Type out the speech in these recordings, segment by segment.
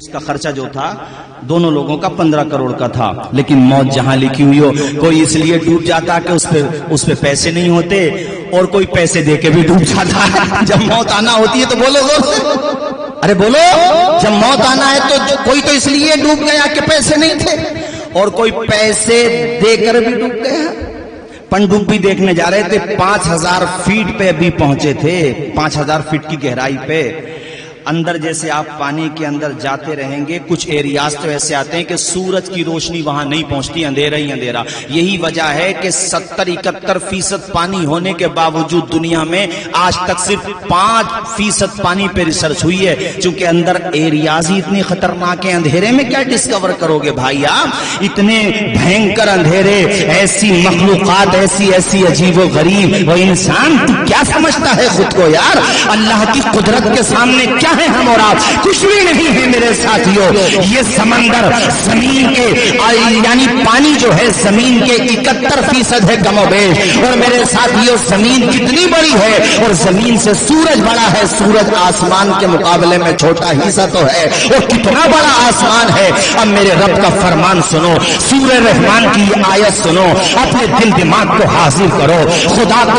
اس کا خرچہ جو تھا دونوں لوگوں کا 15 کروڑ کا تھا، لیکن موت جہاں لکھی ہوئی ہو، کوئی اس لیے ڈوب جاتا کہ اس پہ پیسے نہیں ہوتے، اور کوئی پیسے دے کے بھی ڈوب جاتا ہے۔ جب موت آنا ہوتی ہے تو بولو زور سے، ارے بولو، جب موت آنا ہے تو کوئی تو اس لیے ڈوب گیا کہ پیسے نہیں تھے، اور کوئی پیسے دے کر بھی ڈوب گیا۔ پنڈوبی دیکھنے جا رہے تھے، 5000 فیٹ پہ ابھی پہنچے تھے، 5000 فیٹ کی گہرائی پہ۔ اندر جیسے آپ پانی کے اندر جاتے رہیں گے، کچھ ایریاز تو ایسے آتے ہیں کہ سورج کی روشنی وہاں نہیں پہنچتی، اندھیرا ہی اندھیرا۔ یہی وجہ ہے کہ 70-71% پانی ہونے کے باوجود دنیا میں آج تک صرف 5% پانی پہ ریسرچ ہوئی ہے، چونکہ اندر ایریاز ہی اتنی خطرناک ہیں۔ اندھیرے میں کیا ڈسکور کرو گے بھائی آپ؟ اتنے بھینکر اندھیرے، ایسی مخلوقات، ایسی عجیب و غریب، وہ انسان تو کیا سمجھتا ہے خود کو یار؟ اللہ کی قدرت کے سامنے کیا ہے ہم اور آپ؟ کچھ بھی نہیں ہے میرے ساتھیوں۔ یہ سمندر زمین کے یعنی پانی جو ہے زمین کے 71% ہے کم و بیش، اور میرے ساتھیوں زمین کتنی بڑی ہے، اور زمین سے سورج بڑا ہے۔ سورج آسمان کے مقابلے میں چھوٹا ہی سا تو ہے، اور کتنا بڑا آسمان ہے۔ اب میرے رب کا فرمان سنو، سورہ رحمان کی یہ آیت سنو، اپنے دل دماغ کو حاضر کرو،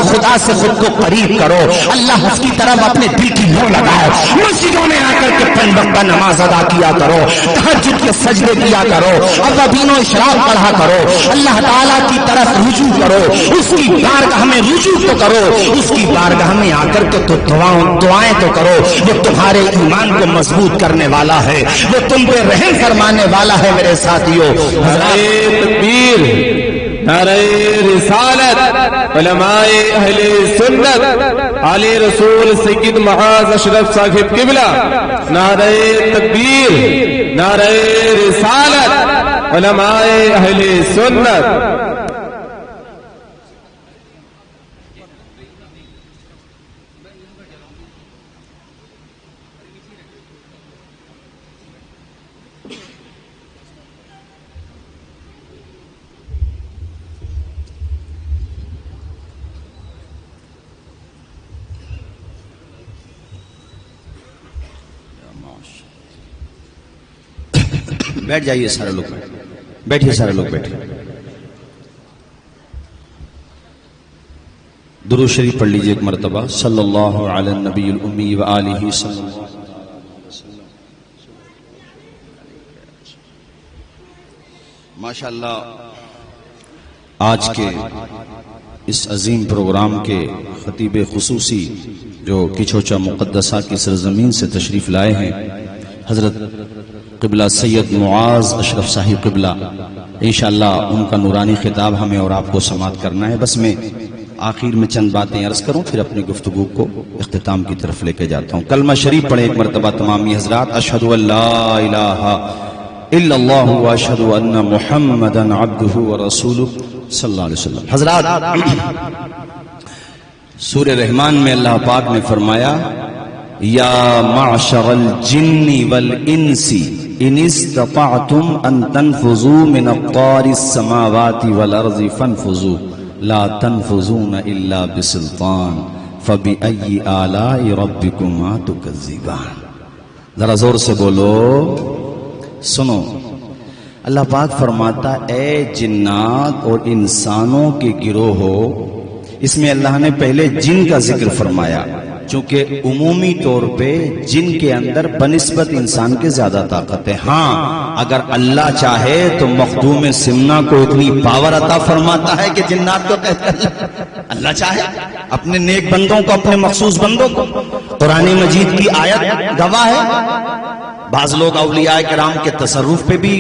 خدا سے خود کو قریب کرو، اللہ کی طرف اپنے دل کی لو لگاؤ، مسجدوں میں آ کر کے 5 وقت نماز ادا کیا کرو، تہجد کے سجدے کیا کرو، اوابین و اشراق پڑھا کرو، اللہ تعالیٰ کی طرف رجوع کرو، اس کی بارگاہ میں رجوع تو کرو، اس کی بارگاہ میں آ کر کے تو دعائیں تو کرو۔ وہ تمہارے ایمان کو مضبوط کرنے والا ہے، وہ تم پہ رحم فرمانے والا ہے میرے ساتھیوں۔ تکبیر، نعرہ رسالت، علماء اہل سنت، علی رسول سید معاذ اشرف صاحب قبلہ، نعرہ تکبیر، نعرہ رسالت، علماء اہل سنت۔ بیٹھ جائیے سارے لوگ، بیٹھیے سارے لوگ، بیٹھیے۔ درود شریف پڑھ لیجئے ایک مرتبہ، صلی اللہ علی النبی الامی وآلہ صلی اللہ علیہ وسلم۔ ماشاءاللہ آج کے اس عظیم پروگرام کے خطیب خصوصی جو کچھوچا مقدسہ کی سرزمین سے تشریف لائے ہیں، حضرت قبلہ سید معاذ اشرف صاحب قبلہ، انشاءاللہ ان کا نورانی خطاب ہمیں اور آپ کو سماعت کرنا ہے۔ بس میں آخر میں چند باتیں عرض کروں، پھر اپنی گفتگو کو اختتام کی طرف لے کے جاتا ہوں۔ کلمہ شریف پڑھیں ایک مرتبہ تمامی حضرات، اشہد ان لا الہ الا اللہ واشہد ان محمدا عبدہ ورسولہ صلی اللہ علیہ وسلم۔ حضرات، سورہ رحمان میں اللہ پاک نے فرمایا، یا معشر الجن والانس ان استطعتم ان تنفذوا من اقطار السماوات والارض فانفذوا لا تنفذون الا بسلطان فبأي آلاء ربكما تكذبان۔ ذرا زور سے بولو، سنو، اللہ پاک فرماتا اے جنات اور انسانوں کے گروہ ہو۔ اس میں اللہ نے پہلے جن کا ذکر فرمایا، چونکہ عمومی طور پہ جن کے اندر بنسبت انسان کے زیادہ طاقت ہے۔ ہاں اگر اللہ چاہے تو مخدوم سمنا کو اتنی پاور عطا فرماتا ہے کہ جنات کو کہتا ہے اللہ چاہے اپنے نیک بندوں کو، اپنے مخصوص بندوں کو۔ قرآن مجید کی آیت گواہ ہے۔ بعض لوگ اولیاء کرام کے تصرف پہ بھی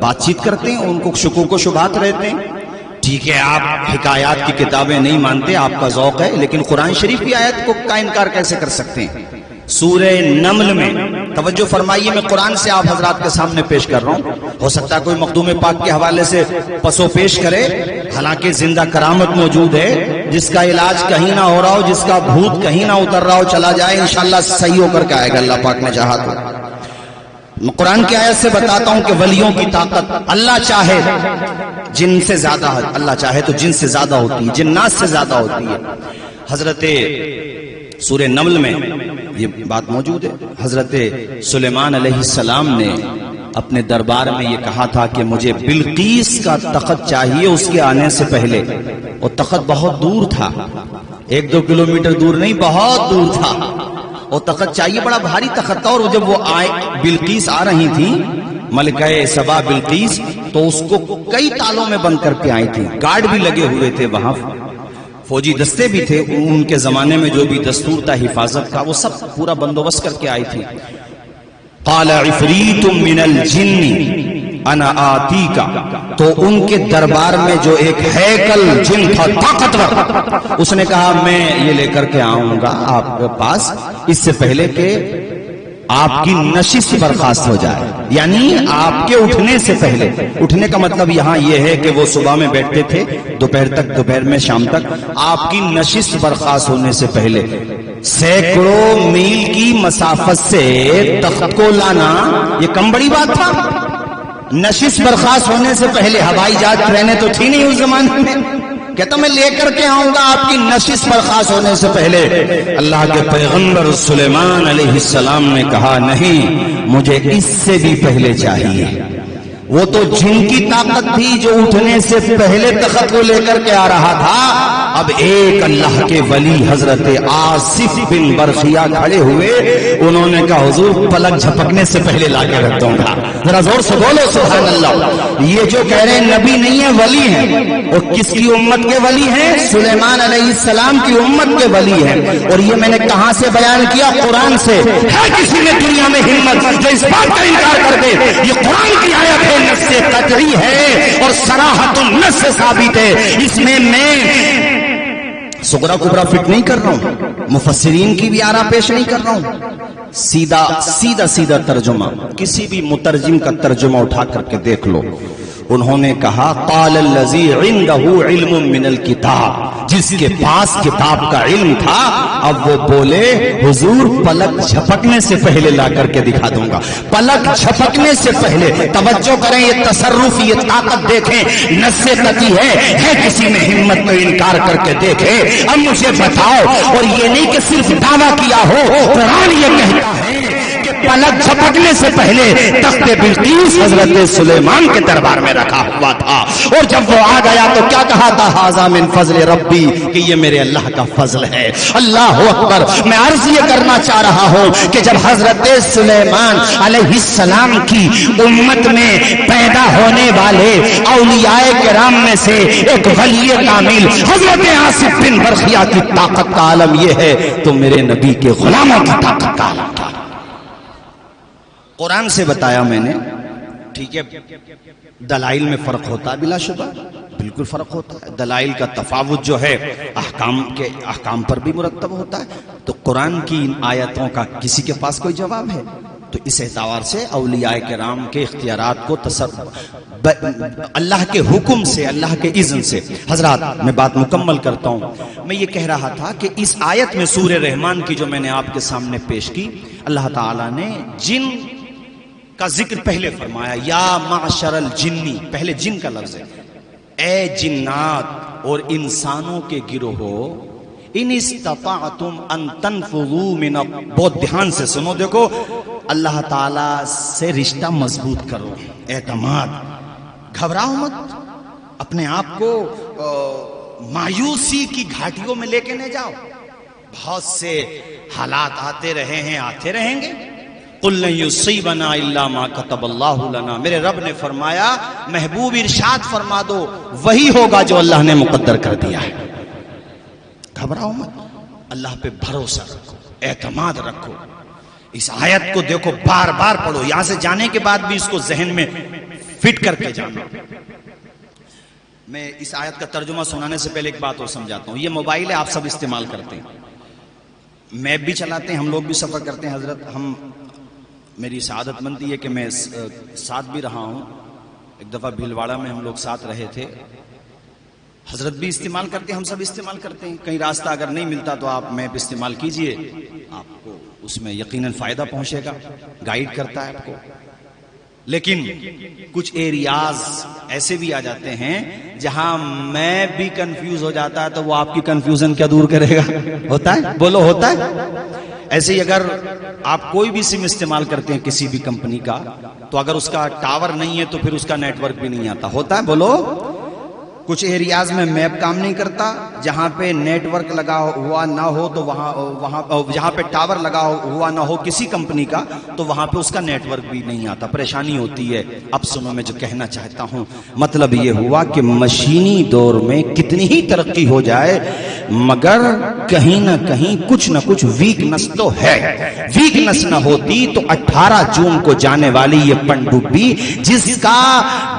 بات چیت کرتے ہیں، ان کو شکوک و شبہات رہتے ہیں۔ ٹھیک ہے، آپ حکایات کی کتابیں نہیں مانتے، آپ کا ذوق ہے، لیکن قرآن شریف کی آیت کو کا انکار کیسے کر سکتے ہیں؟ سورہ نمل میں توجہ فرمائیے، میں قرآن سے آپ حضرات کے سامنے پیش کر رہا ہوں، ہو سکتا ہے کوئی مخدوم پاک کے حوالے سے پسو پیش کرے، حالانکہ زندہ کرامت موجود ہے، جس کا علاج کہیں نہ ہو رہا ہو، جس کا بھوت کہیں نہ اتر رہا ہو، چلا جائے انشاءاللہ صحیح ہو کر کے آئے گا اللہ پاک نے چاہا تو۔ قرآن کی آیت سے بتاتا ہوں کہ ولیوں کی طاقت اللہ چاہے جن سے زیادہ ہے، اللہ چاہے تو جن سے زیادہ ہوتی ہے، جنات سے زیادہ ہوتی ہے۔ حضرت سورہ نمل میں یہ بات موجود ہے، حضرت سلیمان علیہ السلام نے اپنے دربار میں یہ کہا تھا کہ مجھے بلقیس کا تخت چاہیے اس کے آنے سے پہلے. وہ تخت بہت دور تھا، 1-2 کلومیٹر دور نہیں، بہت دور تھا. وہ تخت چاہیے، بڑا بھاری تخت تھا. اور جب وہ آئے، بلقیس آ رہی تھی، ملکہ سبا بلقیس، تو اس کو کئی تالوں میں بند کر کے آئی تھی. گارڈ بھی لگے ہوئے تھے وہاں، فوجی دستے بھی تھے. ان کے زمانے میں جو بھی دستور تھا حفاظت کا، وہ سب پورا بندوبست کر کے آئی تھی. قال عفریت من الجن انا آتیکا، تو ان کے دربار میں جو ایک ہیکل جن تھا طاقتور، اس نے کہا میں یہ لے کر کے آؤں گا آپ کے پاس اس سے پہلے کہ آپ کی نشست برخاست ہو جائے، یعنی آپ کے اٹھنے سے پہلے. اٹھنے کا مطلب یہاں یہ ہے کہ وہ صبح میں بیٹھتے تھے دوپہر تک، دوپہر میں شام تک. آپ کی نشست برخاست ہونے سے پہلے سینکڑوں میل کی مسافت سے تخت کو لانا یہ کم بڑی بات تھا. نشست برخاست ہونے سے پہلے، ہوائی جہاز ٹرینیں تو تھی نہیں اس زمانے میں، کہتا میں لے کر کے آؤں گا آپ کی نشست برخاست ہونے سے پہلے. اللہ کے پیغمبر سلیمان علیہ السلام نے کہا نہیں، مجھے اس سے بھی پہلے چاہیے. وہ تو جن کی طاقت تھی جو اٹھنے سے پہلے تخت کو لے کر کے آ رہا تھا. اب ایک اللہ کے ولی حضرت آصف بن برخیہ کھڑے ہوئے، انہوں نے کہا حضور پلک جھپکنے سے پہلے لا کے رکھ دوں گا. ذرا زور سے بولو سبحان اللہ. یہ جو کہہ رہے ہیں نبی نہیں ہے، ولی ہیں. اور کس کی امت کے ولی ہیں؟ سلیمان علیہ السلام کی امت کے ولی ہیں. اور یہ میں نے کہاں سے بیان کیا؟ قرآن سے. ہے کسی نے دنیا میں ہمت جو اس بات کا انکار کر دے؟ یہ قرآن کی آیت ہے، نص قطعی ہے اور صراحت النص سے ثابت ہے. اس میں سغرا کبرا فٹ نہیں کر رہا ہوں، مفسرین کی بھی آرا پیش نہیں کر رہا ہوں. سیدھا ترجمہ، کسی بھی مترجم کا ترجمہ اٹھا کر کے دیکھ لو. انہوں نے کہا قال الذی عنده علم من الکتاب، جس کے پاس کتاب کا علم تھا. اب وہ بولے حضور پلک جھپکنے سے پہلے لا کر کے دکھا دوں گا. پلک جھپکنے سے پہلے. توجہ کریں، یہ تصرف، یہ طاقت دیکھیں، نص قطعی ہے کسی میں ہمت میں انکار کر کے دیکھے. اب مجھے بتاؤ، اور یہ نہیں کہ صرف دعویٰ کیا ہو، قرآن یہ کہتا ہے کہ پلک جھپکنے سے پہلے تخت بلقیس حضرت سلیمان کے دربار میں رکھا ہوا تھا. اور جب وہ آ گیا تو کیا کہا تھا؟ ھذا من فضل ربی، کہ یہ میرے اللہ کا فضل ہے. اللہ اکبر. میں عرض یہ کرنا چاہ رہا ہوں کہ جب حضرت سلیمان علیہ السلام کی امت میں پیدا ہونے والے اولیاء کرام میں سے ایک ولی کامل حضرت آصف بن برخیہ کی طاقت کا عالم یہ ہے، تو میرے نبی کے غلاموں کی طاقت کا عالم تھا. قرآن سے بتایا میں نے، ٹھیک ہے. دلائل میں فرق ہوتا ہے بلا شبہ، بالکل فرق ہوتا ہے. دلائل کا تفاوت جو ہے احکام پر بھی مرتب ہوتا ہے. تو قرآن کی ان آیتوں کا کسی کے پاس کوئی جواب ہے؟ تو اس اعتبار سے اولیاء کرام کے اختیارات کو اللہ کے حکم سے، اللہ کے اذن سے. حضرات میں بات مکمل کرتا ہوں. میں یہ کہہ رہا تھا کہ اس آیت میں سورہ رحمان کی جو میں نے آپ کے سامنے پیش کی، اللہ تعالیٰ نے جن کا ذکر پہلے فرمایا. یا معشر الجنی، پہلے جن کا لفظ ہے. اے جنات اور انسانوں کے گروہو، ان استطاعتم ان تنفذوا من، بہت دھیان سے سنو. دیکھو اللہ تعالیٰ سے رشتہ مضبوط کرو، اعتماد. گھبراؤ مت، اپنے آپ کو مایوسی کی گھاٹیوں میں لے کے نہ جاؤ. بہت سے حالات آتے رہے ہیں، آتے رہیں گے. قل لن یصیبنا الا ما کتب اللہ لنا، میرے رب نے فرمایا محبوب ارشاد فرما دو وہی ہوگا جو اللہ نے مقدر کر دیا ہے. گھبراؤ مت، اللہ پہ بھروسہ رکھو، اعتماد رکھو. اس آیت کو دیکھو، بار بار پڑھو. یہاں سے جانے کے بعد بھی اس کو ذہن میں فٹ کر کے جانا. میں اس آیت کا ترجمہ سنانے سے پہلے ایک بات اور سمجھاتا ہوں. یہ موبائل ہے، آپ سب استعمال کرتے ہیں، میپ بھی چلاتے ہیں، ہم لوگ بھی سفر کرتے ہیں. حضرت میری سعادت مندی ہے کہ میں ساتھ بھی رہا ہوں. ایک دفعہ بھیلواڑہ میں ہم لوگ ساتھ رہے تھے. حضرت بھی استعمال کرتے ہیں، ہم سب استعمال کرتے ہیں. کہیں راستہ اگر نہیں ملتا تو آپ میپ استعمال کیجئے، آپ کو اس میں یقیناً فائدہ پہنچے گا، گائیڈ کرتا ہے آپ کو. لیکن کچھ ایریاز ایسے بھی آ جاتے ہیں جہاں میں بھی کنفیوز ہو جاتا ہے، تو وہ آپ کی کنفیوژن کیا دور کرے گا؟ ہوتا ہے، بولو ہوتا ہے. ایسے ہی اگر آپ کوئی بھی سم استعمال کرتے ہیں کسی بھی کمپنی کا، تو اگر اس کا ٹاور نہیں ہے تو پھر اس کا نیٹ ورک بھی نہیں آتا. ہوتا ہے؟ بولو. کچھ ایریاز میں میپ کام نہیں کرتا، جہاں پہ نیٹ ورک لگا ہوا نہ ہو تو وہاں جہاں پہ ٹاور لگا ہوا نہ ہو کسی کمپنی کا، تو وہاں پہ اس کا نیٹ ورک بھی نہیں آتا، پریشانی ہوتی ہے. اب سنو میں جو کہنا چاہتا ہوں، مطلب یہ ہوا کہ مشینی دور میں کتنی ہی ترقی ہو جائے مگر کہیں نہ کہیں کچھ نہ کچھ ویکنس تو ہے. ویکنس نہ ہوتی تو 18 جون کو جانے والی یہ پنڈبی، جس کا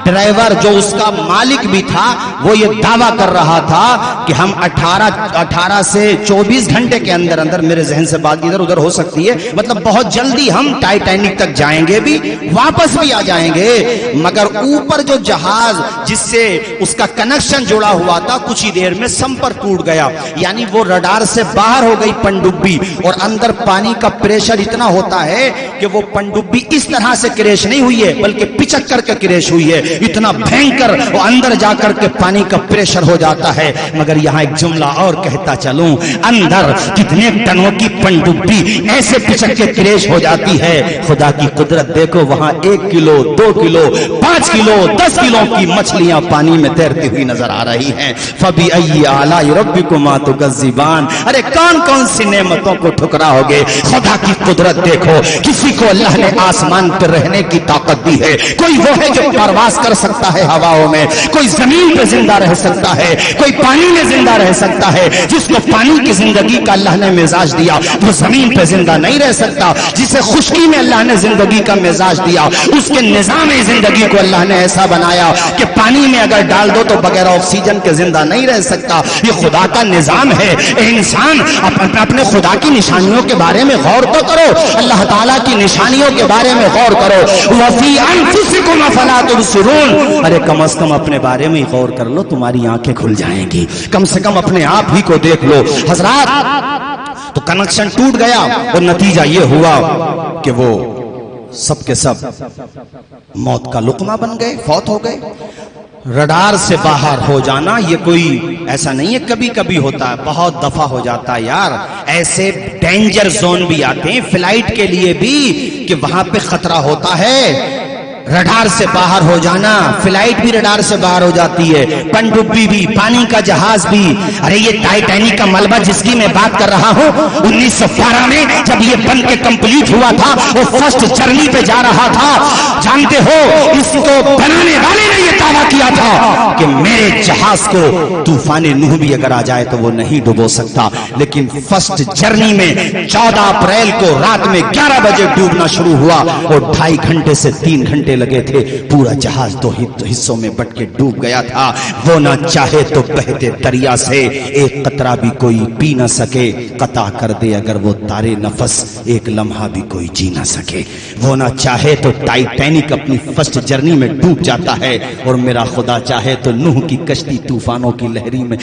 ڈرائیور جو اس کا مالک بھی تھا، وہ یہ دعویٰ کر رہا تھا کہ ہم 18 سے 24 گھنٹے کے اندر اندر، میرے ذہن سے بات ادھر ادھر ہو سکتی ہے، مطلب بہت جلدی ہم ٹائٹینک تک جائیں گے بھی، واپس بھی آ جائیں گے. مگر اوپر جو جہاز جس سے اس کا کنیکشن جڑا ہوا تھا کچھ ہی دیر میں سمپرک ٹوٹ گیا، یعنی وہ رڈار سے باہر ہو گئی پنڈبی. اور اندر پانی کا پریشر اتنا ہوتا ہے کہ وہ پنڈبی اس طرح سے کریش نہیں ہوئی ہے بلکہ پچک کر کے کریش ہوئی ہے. اتنا بھینکر وہ اندر جا کر کے پانی کا پریشر ہو جاتا ہے. مگر یہاں ایک جملہ اور کہتا چلوں، اندر کتنے ٹنوں کی پنڈبی ایسے پچک کے کریش ہو جاتی ہے. خدا کی قدرت دیکھو، وہاں 1 کلو 2 کلو 5 کلو 10 کلو کی مچھلیاں پانی میں تیرتی ہوئی نظر آ رہی ہیں. فَبِأَيِّ آلَاءِ رَبِّكُمَا تُكَذِّبَانِ. ارے کون کون سی نعمتوں کو ٹھکراؤگے. خدا کی قدرت دیکھو، کسی کو اللہ نے آسمان پر رہنے کی طاقت دی ہے. کوئی وہ ہے جو پرواز کر سکتا ہے ہواؤں میں، کوئی زمین پہ زندہ رہ سکتا ہے، کوئی پانی میں زندہ رہ سکتا ہے. جس کو پانی کی زندگی کا اللہ نے مزاج دیا وہ زمین پہ زندہ نہیں رہ سکتا. جسے خشکی میں اللہ نے زندگی کا مزاج دیا، اس کے نظام زندگی کو اللہ نے ایسا بنایا کہ پانی میں اگر ڈال دو تو بغیر آکسیجن کے زندہ نہیں رہ سکتا. یہ خدا کا نظام ہے. اے انسان، اپنے خدا کی نشانیوں کے بارے میں غور تو کرو، اللہ تعالیٰ کی نشانیوں کے بارے میں غور کرو. وَفِي أَنفُسِكُمْ أَفَلَا تُبْصِرُونَ. ارے کم از کم اپنے بارے میں غور کر لو، تمہاری آنکھیں کھل جائیں گی. کم سے کم اپنے آپ ہی کو دیکھ لو. حضرات، تو کنیکشن ٹوٹ گیا اور نتیجہ یہ ہوا کہ وہ سب کے سب موت کا لقمہ بن گئے، فوت ہو گئے. رڈار سے باہر ہو جانا یہ کوئی ایسا نہیں ہے کبھی کبھی ہوتا ہے، بہت دفعہ ہو جاتا ہے یار. ایسے ڈینجر زون بھی آتے ہیں فلائٹ کے لیے بھی کہ وہاں پہ خطرہ ہوتا ہے. رڈار سے باہر ہو جانا، فلائٹ بھی رڈار سے باہر ہو جاتی ہے، پنڈبی بھی، پانی کا جہاز بھی. ارے یہ ٹائٹینک کا ملبہ جس کی میں بات کر رہا ہوں، 1912 میں جب یہ بن کے کمپلیٹ ہوا تھا، وہ فرسٹ جرنی پہ جا رہا تھا. جانتے ہو اس کو بنانے والے نے یہ دعویٰ کیا تھا کہ میرے جہاز کو طوفان نوح بھی اگر آ جائے تو وہ نہیں ڈبو سکتا. لیکن فرسٹ جرنی میں 14 اپریل کو رات میں 11 بجے ڈوبنا شروع ہوا اور 2.5 گھنٹے سے 3 گھنٹے لگے تھے. پورا جہاز 2 حصوں میں بٹ کے ڈوب گیا تھا. وہ نہ چاہے تو بہتے دریا سے ایک قطرہ بھی کوئی پی نہ سکے، قطع کر دے اگر وہ تارے نفس، ایک لمحہ بھی کوئی جی نہ سکے. وہ نہ چاہے تو ٹائٹینک اپنی فرسٹ جرنی میں ڈوب جاتا ہے، اور میرا خدا چاہے تو نوح کی کشتی طوفانوں کی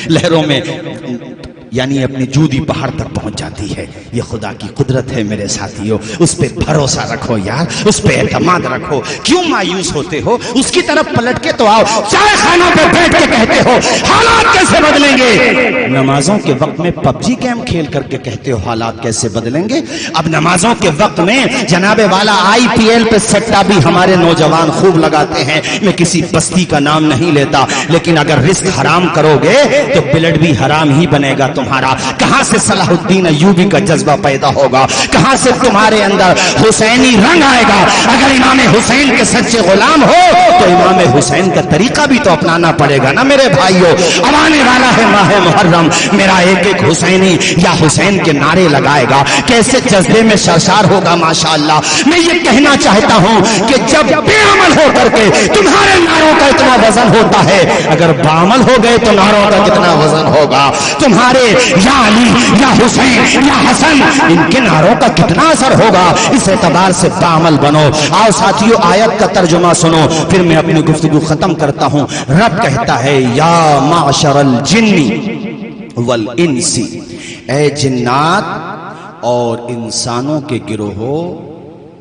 لہروں میں یعنی اپنی جودی پہاڑ تک پہنچ جاتی ہے. یہ خدا کی قدرت ہے میرے ساتھیوں. اس پہ بھروسہ رکھو یار، اس پہ اعتماد رکھو. کیوں مایوس ہوتے ہو؟ اس کی طرف پلٹ کے تو آؤ. چائے خانوں پہ بیٹھ کے کہتے ہو حالات کیسے بدلیں گے، نمازوں کے وقت میں PUBG گیم کھیل کر کے کہتے ہو حالات کیسے بدلیں گے. اب نمازوں کے وقت میں جناب والا IPL پہ سٹا بھی ہمارے نوجوان خوب لگاتے ہیں. میں کسی بستی کا نام نہیں لیتا، لیکن اگر رزق حرام کرو گے تو بلڈ بھی حرام ہی بنے گا تمہارا. کہاں سے صلاح الدین ایوبی کا جذبہ پیدا ہوگا، کہاں سے تمہارے اندر حسینی رنگ آئے گا. اگر امام حسین کے سچے غلام ہو تو امام حسین کا طریقہ بھی تو اپنانا پڑے گا نا میرے بھائیوں. اب آنے والا ہے ماہ محرم، میرا ایک ایک حسینی یا حسین کے نعرے لگائے گا، کیسے جذبے میں سرشار ہوگا ماشاءاللہ. میں یہ کہنا چاہتا ہوں کہ جب بے عمل ہو کر کے تمہارے نعروں کا اتنا وزن ہوتا ہے، اگر بعمل ہو گئے تو نعروں کا کتنا وزن ہوگا. تمہارے یا علی یا حسین یا حسن، ان کے نعروں کا کتنا اثر ہوگا. اس اعتبار سے بعمل بنو. آؤ ساتھیو آیت کا ترجمہ سنو، پھر میں اپنی گفتگو ختم کرتا ہوں. رب کہتا ہے یا معشر الجن والانس، اے جنات اور انسانوں کے گروہو،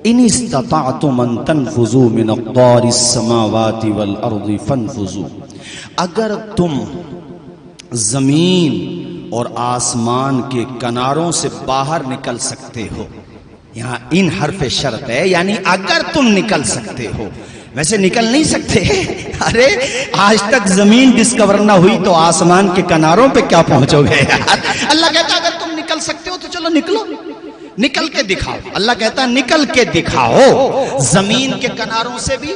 ان استطعتم ان تنفذوا من اقطار السماوات والارض فانفذوا، اگر تم زمین اور آسمان کے کناروں سے باہر نکل سکتے ہو. یہاں ان حرف شرط ہے، یعنی اگر تم نکل سکتے ہو. ویسے نکل نہیں سکتے. ارے آج تک زمین ڈسکور نہ ہوئی تو آسمان کے کناروں پہ کیا پہنچو گے یار. اللہ کہتا اگر تم نکل سکتے ہو تو چلو نکلو، نکل کے دکھاؤ. اللہ کہتا نکل کے دکھاؤ، زمین کے کناروں سے بھی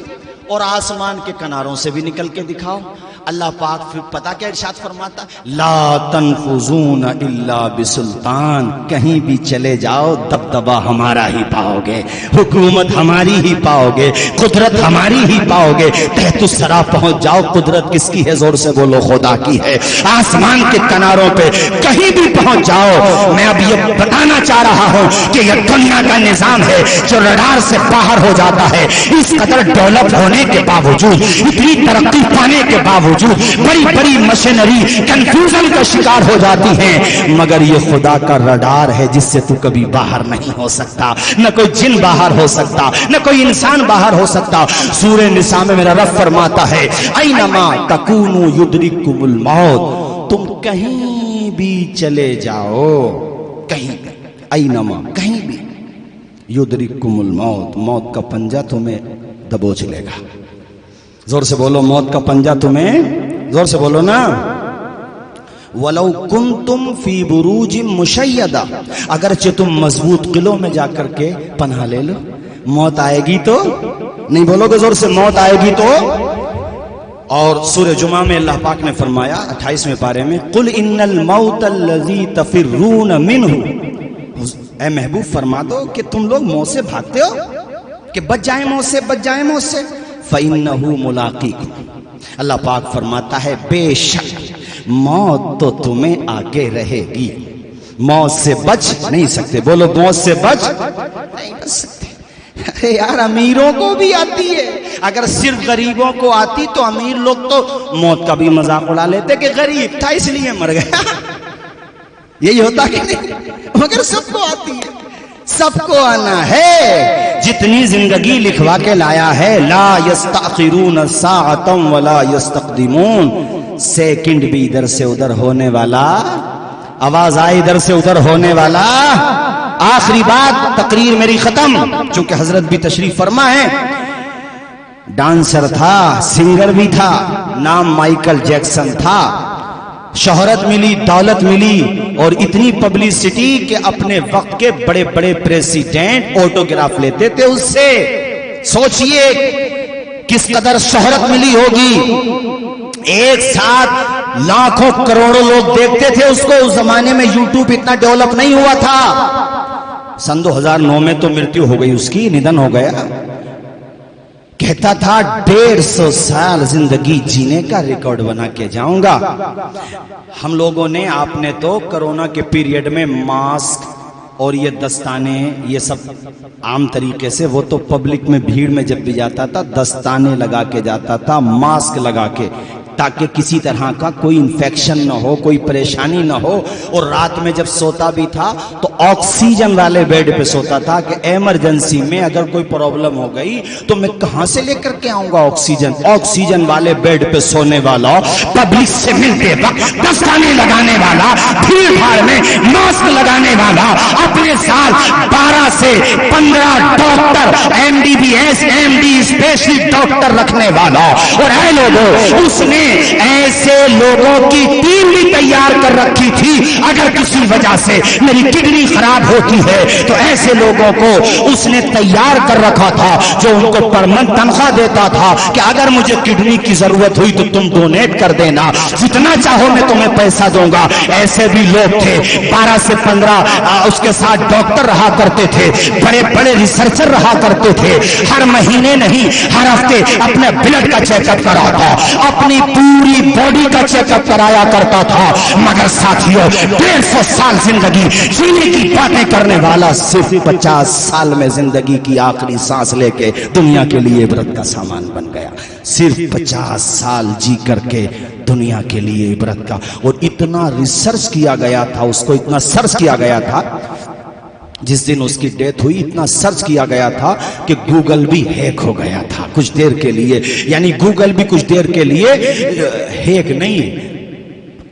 اور آسمان کے کناروں سے بھی نکل کے دکھاؤ. اللہ پاک پھر پتا کیا ارشاد فرماتا، لا تنفذون الا بسلطان. کہیں بھی چلے جاؤ دبدبہ ہمارا ہی پاؤ گے، حکومت ہماری ہی پاؤ گے، قدرت ہماری ہی پاؤ گے. تحت الثری پہنچ جاؤ، قدرت کس کی ہے؟ زور سے بولو، خدا کی ہے. آسمان کے کناروں پہ کہیں بھی پہنچ جاؤ. میں اب یہ بتانا چاہ رہا ہوں کہ یہ دنیا کا نظام ہے جو رڈار سے باہر ہو جاتا ہے. اس قدر ڈیولپ ہونے کے باوجود، اتنی ترقی پانے کے باوجود بڑی بڑی مشینری کنفیوژن کا شکار ہو جاتی ہیں، مگر یہ خدا کا رڈار ہے جس سے تو کبھی باہر نہیں ہو سکتا. نہ کوئی جن باہر ہو سکتا، نہ کوئی انسان باہر ہو سکتا. سورہ نساء میں میرا رب فرماتا ہے، اینما تکونوا یدرککم الموت. تم کہیں بھی چلے جاؤ، کہیں بھی، اینما، کہیں بھی، یدرککم الموت، موت کا پنجہ تمہیں دبوچ لے گا. زور سے بولو، موت کا پنجہ تمہیں، زور سے بولو نا. وَلَوْ كُنْتُمْ فِي بُرُوجٍ مُشَيَّدَةٍ. اگرچہ تم مضبوط قلعوں میں جا کر کے پناہ لے لو، موت آئے گی تو نہیں بولو گے زور سے، موت آئے گی تو. اور سورہ جمعہ میں اللہ پاک نے فرمایا 28ویں پارے میں، قُلْ إِنَّ الْمَوْتَ الَّذِي تَفِرُّونَ مِنْهُ. اے محبوب فرما دو کہ تم لوگ موت سے بھاگتے ہو، کہ بچ جائیں موت سے، بچ جائیں موت سے. فَإِنَّهُ مُلَاقِيكُمْ. اللہ پاک فرماتا ہے بے شک موت تو تمہیں آگے رہے گی. موت سے بچ نہیں سکتے. بولو، موت سے بچ نہیں بچ سکتے. ارے یار امیروں کو بھی آتی ہے. اگر صرف غریبوں کو آتی تو امیر لوگ تو موت کا بھی مذاق اڑا لیتے کہ غریب تھا اس لیے مر گیا. یہی ہوتا کہ نہیں؟ مگر سب کو آتی ہے، سب کو آنا ہے. جتنی زندگی لکھوا کے لایا ہے، لا یستأخرون ساعۃ ولا یستقدمون. سیکنڈ بھی ادھر سے ادھر ہونے والا، آواز آئی ادھر سے ادھر ہونے والا. آخری بات، تقریر میری ختم. چونکہ حضرت بھی تشریف فرما ہے. ڈانسر تھا، سنگر بھی تھا، نام مائیکل جیکسن تھا. شہرت ملی، دولت ملی اور اتنی پبلسٹی کہ اپنے وقت کے بڑے بڑے پریزیڈنٹ آٹوگراف لیتے تھے اس سے. سوچئے کس قدر شہرت ملی ہوگی. ایک ساتھ لاکھوں کروڑوں لوگ دیکھتے تھے اس کو. اس زمانے میں یوٹیوب اتنا ڈیولپ نہیں ہوا تھا. سن 2009 میں تو مرتیو ہو گئی اس کی، نِدھن ہو گیا. کہتا تھا 150 سال زندگی جینے کا ریکارڈ بنا کے جاؤں گا. ہم لوگوں نے، آپ نے تو کرونا کے پیریڈ میں ماسک اور یہ دستانے، یہ سب عام طریقے سے، وہ تو پبلک میں بھیڑ میں جب بھی جاتا تھا دستانے لگا کے جاتا تھا، ماسک لگا کے، تاکہ کسی طرح کا کوئی انفیکشن نہ ہو، کوئی پریشانی نہ ہو. اور رات میں جب سوتا بھی تھا تو آکسیجن والے بیڈ پہ سوتا تھا کہ ایمرجنسی میں اگر کوئی پرابلم ہو گئی تو میں کہاں سے لے کر کے آؤں گا آکسیجن. آکسیجن والے بیڈ پہ سونے والا، پبلک سے ملتے وقت دستانے لگانے والا، بھیڑ بھاڑ میں ماسک لگانے والا، اپنے ساتھ 12 سے 15 doctor, MBBS MD specialist doctor رکھنے والا. اور اے لوگوں، اس نے ایسے لوگوں کی ٹیم بھی تیار کر رکھی تھی. اگر کسی وجہ سے میری کڈنی خراب ہوتی ہے تو ایسے لوگوں کو اس نے تیار کر رکھا تھا جو ان کو پرمنٹ تنخواہ دیتا تھا کہ اگر مجھے کڈنی کی ضرورت ہوئی تو تم ڈونیٹ کر دینا، جتنا چاہو میں تمہیں پیسہ دوں گا. ایسے بھی لوگ تھے. 12 سے 15 اس کے ساتھ ڈاکٹر رہا کرتے تھے، بڑے بڑے ریسرچر رہا کرتے تھے. ہر مہینے نہیں، ہر ہفتے اپنے بلڈ کا چیک اپ کراتا، اپنی پوری باڈی کا چیک اپ کرایا کرتا تھا. مگر ساتھیوں، 150 سال زندگی جینے کی باتیں کرنے والا صرف 50 سال میں زندگی کی آخری سانس لے کے دنیا کے لیے عبرت کا سامان بن گیا. صرف 50 سال جی کر کے دنیا کے لیے عبرت کا. اور اتنا ریسرچ کیا گیا تھا، اس کو اتنا سرچ کیا گیا تھا. جس دن اس کی ڈیتھ ہوئی اتنا سرچ کیا گیا تھا کہ گوگل بھی ہیک ہو گیا تھا کچھ دیر کے لیے. یعنی گوگل بھی کچھ دیر کے لیے ہیک نہیں،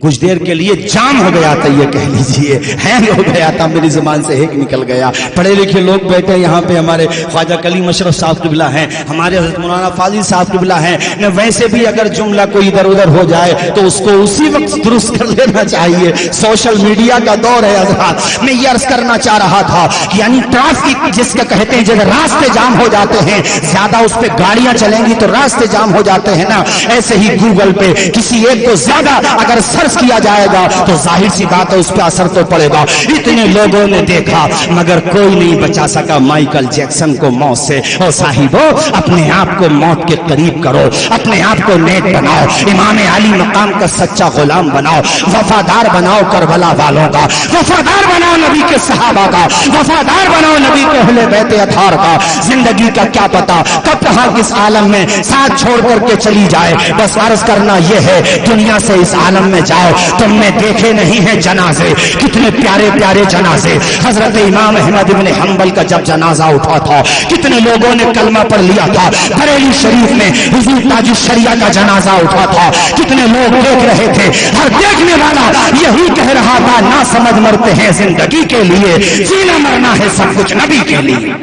کچھ دیر کے لیے جام ہو گیا تھا، یہ کہہ لیجئے ہینگ ہو گیا تھا، میری زبان سے ایک نکل گیا. پڑھے لکھے لوگ بیٹھے یہاں پہ، ہمارے خواجہ کلیم اشرف صاحب قبلہ ہیں، ہمارے حضرت مولانا فاضل صاحب قبلہ ہیں. ویسے بھی اگر جملہ کوئی ادھر ادھر ہو جائے تو اس کو اسی وقت درست کر لینا چاہیے. سوشل میڈیا کا دور ہے حضرات. میں یہ عرض کرنا چاہ رہا تھا کہ یعنی ٹریفک جس کا کہتے ہیں، جب راستے جام ہو جاتے ہیں، زیادہ اس پہ گاڑیاں چلیں گی تو راستے جام ہو جاتے ہیں نا، ایسے ہی گوگل پہ کسی ایک کو زیادہ اگر سرچ کیا جائے گا تو ظاہر سی بات ہے اس پہ اثر تو پڑے گا. اتنے لوگوں نے دیکھا مگر کوئی نہیں بچا سکا مائیکل جیکسن کو موت سے. اور صاحبو اپنے آپ کو موت کے قریب کرو، اپنے آپ کو نیک بناؤ، امام علی مقام کا سچا غلام بناؤ، وفادار بناؤ کربلا والوں کا، وفادار بناؤ نبی کے صحابہ کا، وفادار بناؤ نبی کے اہل بیت اطہار کا. زندگی کا کیا پتا کب کہاں کس عالم میں ساتھ چھوڑ کر کے چلی جائے. بس عرض کرنا یہ ہے دنیا سے اس عالم میں جاؤ. تم نے دیکھے نہیں ہیں جنازے، کتنے پیارے پیارے جنازے. حضرت امام احمد ابن حنبل کا جب جنازہ اٹھا تھا کتنے لوگوں نے کلمہ پڑھ لیا تھا. بریلی شریف میں حضور تاج الشریعہ کا جنازہ اٹھا تھا، کتنے لوگ دیکھ رہے تھے. ہر دیکھنے والا یہی کہہ رہا تھا نہ سمجھ مرتے ہیں زندگی کے لیے، جینا مرنا ہے سب کچھ نبی کے لیے.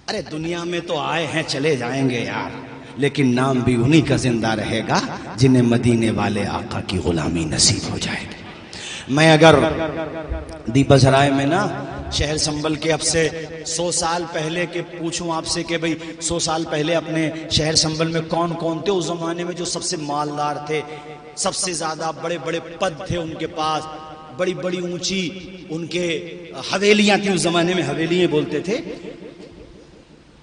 ارے دنیا میں تو آئے ہیں چلے جائیں گے یار، لیکن نام بھی انہی کا زندہ رہے گا جنہیں مدینے والے آقا کی غلامی نصیب ہو جائے گی. میں اگر دیپا سرائے میں نا شہر سنبل کے اب سے 100 سال پہلے کے پوچھوں آپ سے کہ بھئی 100 سال پہلے اپنے شہر سنبل میں کون کون تھے اس زمانے میں جو سب سے مالدار تھے، سب سے زیادہ بڑے بڑے پد تھے ان کے پاس، بڑی بڑی اونچی ان کے حویلیاں تھیں. اس زمانے میں حویلیاں بولتے تھے.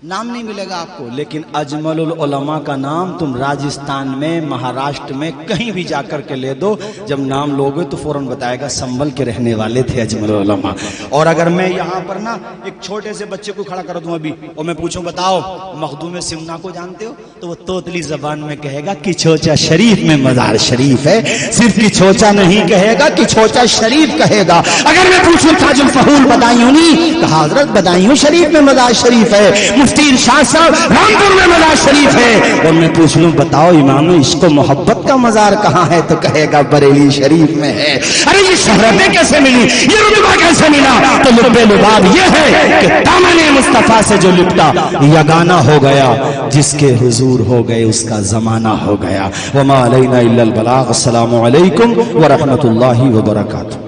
نام نہیں ملے گا آپ کو، لیکن اجمل العلماء کا نام تم راجستھان میں، مہاراشٹر میں کہیں بھی جا کر کے لے دو، جب نام لوگے تو فوراً بتائے گا سنبل کے رہنے والے تھے اجمل العلماء. اور اگر میں یہاں پر نا ایک چھوٹے سے بچے کو کھڑا کر دوں ابھی اور میں پوچھوں بتاؤ مخدوم سمنا کو جانتے ہو، تو وہ توتلی زبان میں کہے گا کہ چھوچا شریف میں مزار شریف ہے. صرف کہ چھوچا نہیں کہے گا، کہ چھوچا شریف کہے گا. اگر میں پوچھوں تاج الفحول بدایونی، کہا حضرت بدایوں شریف میں مزار شریف ہے. مفتی ارشاد صاحب رامپور میں مزار شریف ہے. اور میں پوچھ لوں بتاؤ امام عشق و محبت کا مزار کہاں ہے، تو کہے گا بریلی شریف میں ہے. ارے یہ شہرتیں کیسے ملی، یہ رتبہ کیسے ملا؟ تو لب لباب یہ ہے کہ دامن مصطفیٰ سے جو لپٹا یگانہ ہو گیا، جس کے حضور ہو گئے اس کا زمانہ ہو گیا. وما علینا الا البلاغ. السلام علیکم ورحمۃ اللہ وبرکاتہ.